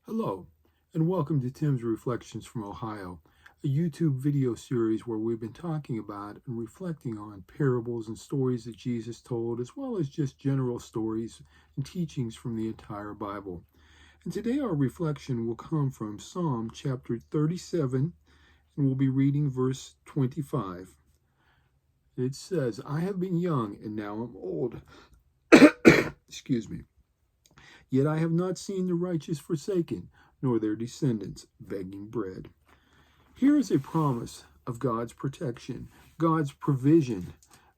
Hello, and welcome to Tim's Reflections from Ohio, a YouTube video series where we've been talking about and reflecting on parables and stories that Jesus told, as well as just general stories and teachings from the entire Bible. And today our reflection will come from Psalm chapter 37, and we'll be reading verse 25. It says, I have been young, and now I'm old. Excuse me. Yet I have not seen the righteous forsaken, nor their descendants begging bread. Here is a promise of God's protection, God's provision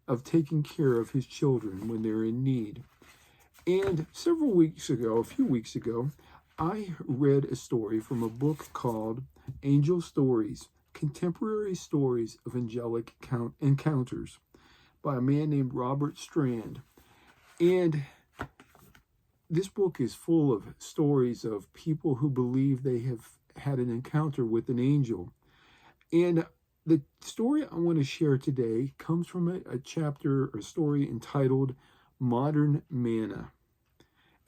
of taking care of his children when they're in need. And a few weeks ago, I read a story from a book called Angel Stories, Contemporary Stories of Angelic Encounters by a man named Robert Strand. And this book is full of stories of people who believe they have had an encounter with an angel. And the story I want to share today comes from a story entitled Modern Manna.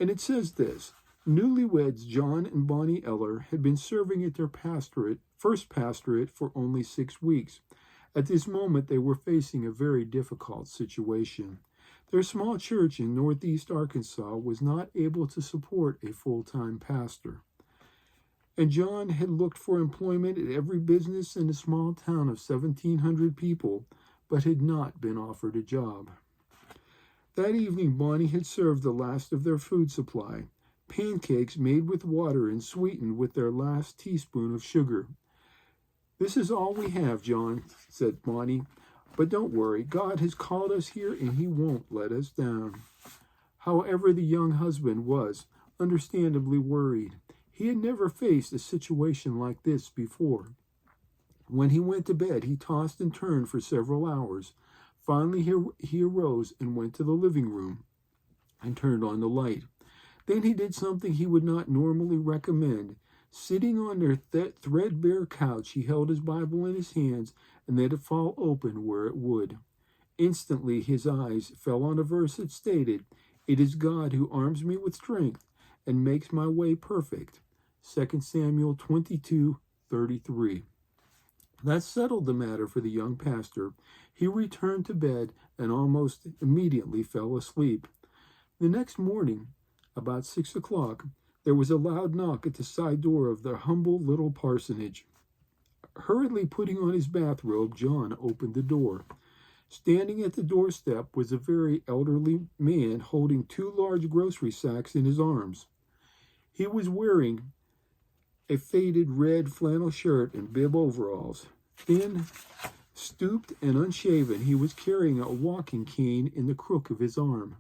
And it says this: newlyweds John and Bonnie Eller had been serving at their first pastorate for only 6 weeks. At this moment, they were facing a very difficult situation. Their small church in northeast Arkansas was not able to support a full-time pastor. And John had looked for employment at every business in a small town of 1,700 people, but had not been offered a job. That evening, Bonnie had served the last of their food supply, pancakes made with water and sweetened with their last teaspoon of sugar. This is all we have, John, said Bonnie. But don't worry, God has called us here and he won't let us down. However, the young husband was understandably worried. He had never faced a situation like this before. When he went to bed, he tossed and turned for several hours. Finally, he arose and went to the living room and turned on the light. Then he did something he would not normally recommend. Sitting on their threadbare couch, he held his Bible in his hands and let it fall open where it would. Instantly his eyes fell on a verse that stated, "It is God who arms me with strength and makes my way perfect." 2 Samuel 22:33. That settled the matter for the young pastor. He returned to bed and almost immediately fell asleep. The next morning, about 6 o'clock, there was a loud knock at the side door of the humble little parsonage. Hurriedly putting on his bathrobe, John opened the door. Standing at the doorstep was a very elderly man holding 2 large grocery sacks in his arms. He was wearing a faded red flannel shirt and bib overalls. Thin, stooped, and unshaven, he was carrying a walking cane in the crook of his arm.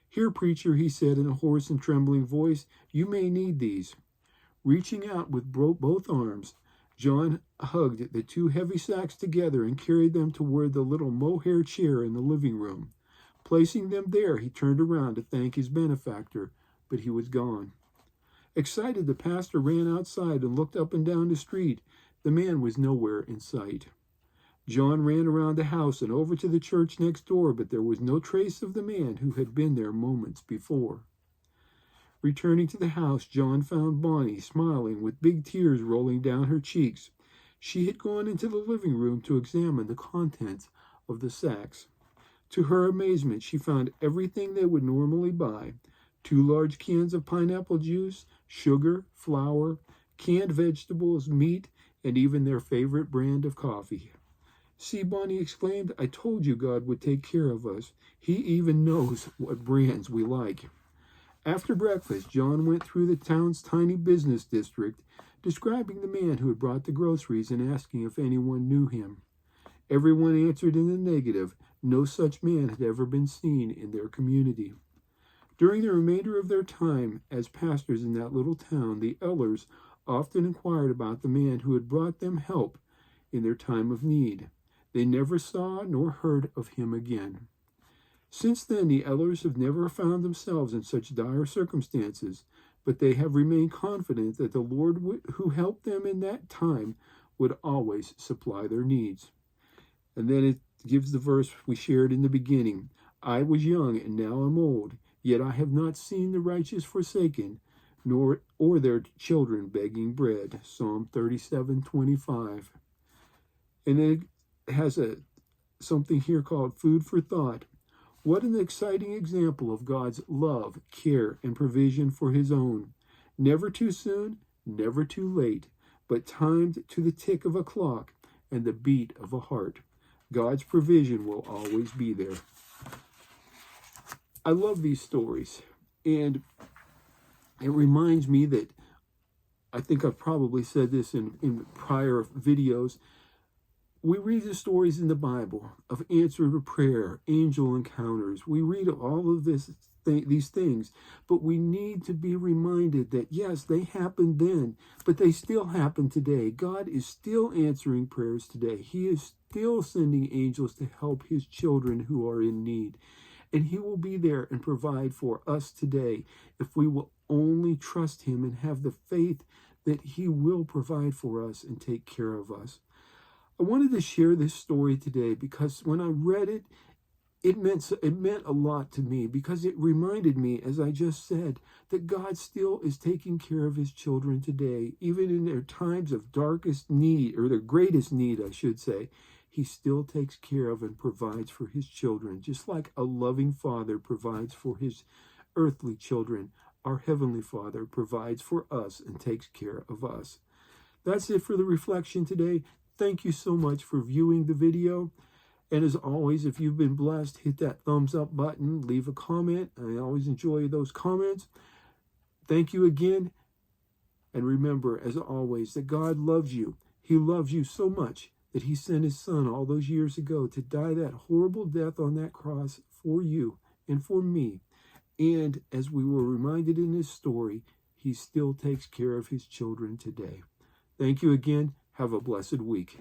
"Here, preacher," he said in a hoarse and trembling voice, "you may need these." Reaching out with both arms, John hugged the 2 heavy sacks together and carried them toward the little mohair chair in the living room. Placing them there, he turned around to thank his benefactor, but he was gone. Excited, the pastor ran outside and looked up and down the street. The man was nowhere in sight. John ran around the house and over to the church next door, but there was no trace of the man who had been there moments before. Returning to the house, John found Bonnie smiling with big tears rolling down her cheeks. She had gone into the living room to examine the contents of the sacks. To her amazement, she found everything they would normally buy: 2 large cans of pineapple juice, sugar, flour, canned vegetables, meat, and even their favorite brand of coffee. "See," Bonnie exclaimed, "I told you God would take care of us. He even knows what brands we like." After breakfast, John went through the town's tiny business district, describing the man who had brought the groceries and asking if anyone knew him. Everyone answered in the negative. No such man had ever been seen in their community. During the remainder of their time as pastors in that little town, the Ellers often inquired about the man who had brought them help in their time of need. They never saw nor heard of him again. Since then, the Ellers have never found themselves in such dire circumstances, but they have remained confident that the Lord who helped them in that time would always supply their needs. And then it gives the verse we shared in the beginning. I was young and now I'm old, yet I have not seen the righteous forsaken, nor or their children begging bread. Psalm 37:25. And it has something here called food for thought. What an exciting example of God's love, care, and provision for his own. Never too soon, never too late, but timed to the tick of a clock and the beat of a heart. God's provision will always be there. I love these stories, and it reminds me that, I think I've probably said this in prior videos, we read the stories in the Bible of answer to prayer, angel encounters. We read all of these things, but we need to be reminded that, yes, they happened then, but they still happen today. God is still answering prayers today. He is still sending angels to help his children who are in need. And he will be there and provide for us today if we will only trust him and have the faith that he will provide for us and take care of us. I wanted to share this story today because when I read it, it meant a lot to me, because it reminded me, as I just said, that God still is taking care of his children today, even in their times of darkest need, or their greatest need, I should say. He still takes care of and provides for his children, just like a loving father provides for his earthly children. Our Heavenly Father provides for us and takes care of us. That's it for the reflection today. Thank you so much for viewing the video. And as always, if you've been blessed, hit that thumbs up button, leave a comment. I always enjoy those comments. Thank you again. And remember, as always, that God loves you. He loves you so much that he sent his son all those years ago to die that horrible death on that cross for you and for me. And as we were reminded in this story, he still takes care of his children today. Thank you again. Have a blessed week.